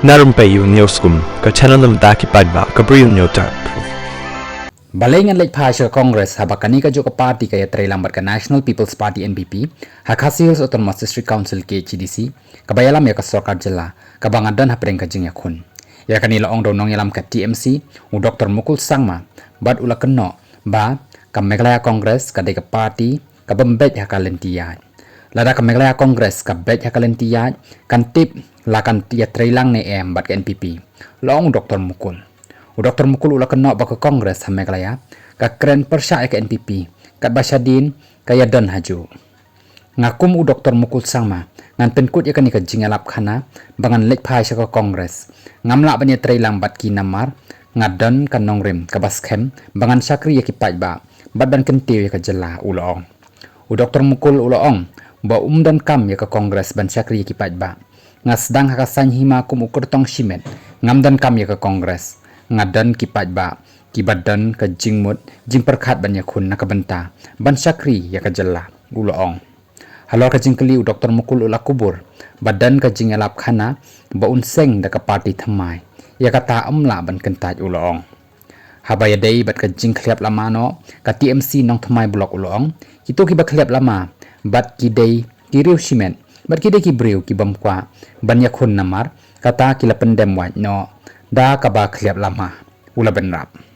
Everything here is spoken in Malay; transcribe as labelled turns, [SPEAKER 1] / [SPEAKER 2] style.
[SPEAKER 1] Narumpayu Newskum, ka channel nam daki padba, ka briu newtar.
[SPEAKER 2] Balengan lek Pasha Congress habakani ka joka party kaya trailambat ka National People's Party NPP hakasi Hills Autonomous District Council ke HDC kabayalam ya ka Sorkar Jilla kabangadan hapreng ka jing yakun ya kanila ong daw nong yalam ka TMC u Dr. Mukul Sangma bad ula kenno ba ka Meghalaya Congress ka de ka party ka bembet hakalentiya lada ka Meghalaya Congress ka bet hakalentiya kan tip lakan ya trailang ne em bat ka NPP long Dr. Mukul Dr. Mukul ula kenok baka Kongres ha Meghalaya ka keren persya ka NPP kat Basyadin kaya dan haju ngakum u Dr. Mukul Sangma ngan penkut ya kani ka jingalap khana bangan lek phai ka Kongres ngamla banya trailang bat ki namar ngadan kan nongrim ka Baskem bangan sakri ya ki pajba badan kentiu ya ka jela ulaong u Dr. Mukul ulaong ba dan kam ya ka Kongres ban sakri ya ki pajba ngasdang hakasan hima kum ukur tong simet ngamdan kam ya ka Kongres ngadan kipat ba kibadan ka jingmut jing perkhat ban yakun nakabenta ban sakri ya ka jalla ulaong halor ka jingkeli u Dr. Mukul ula kubur badan ka jingalap khana ba unseng da ka party thamai ya kata amla ban kentaj ulaong habaya dei bat ka jing khliap lama no ka TMC nong thamai blok ulaong kitu ki ba khliap lama bat ki dei ki riu simen bat ki dei ki briu ki bamkwa ban yakun namar kata ki la pendem wa no da ka ba khliap lama ula benrap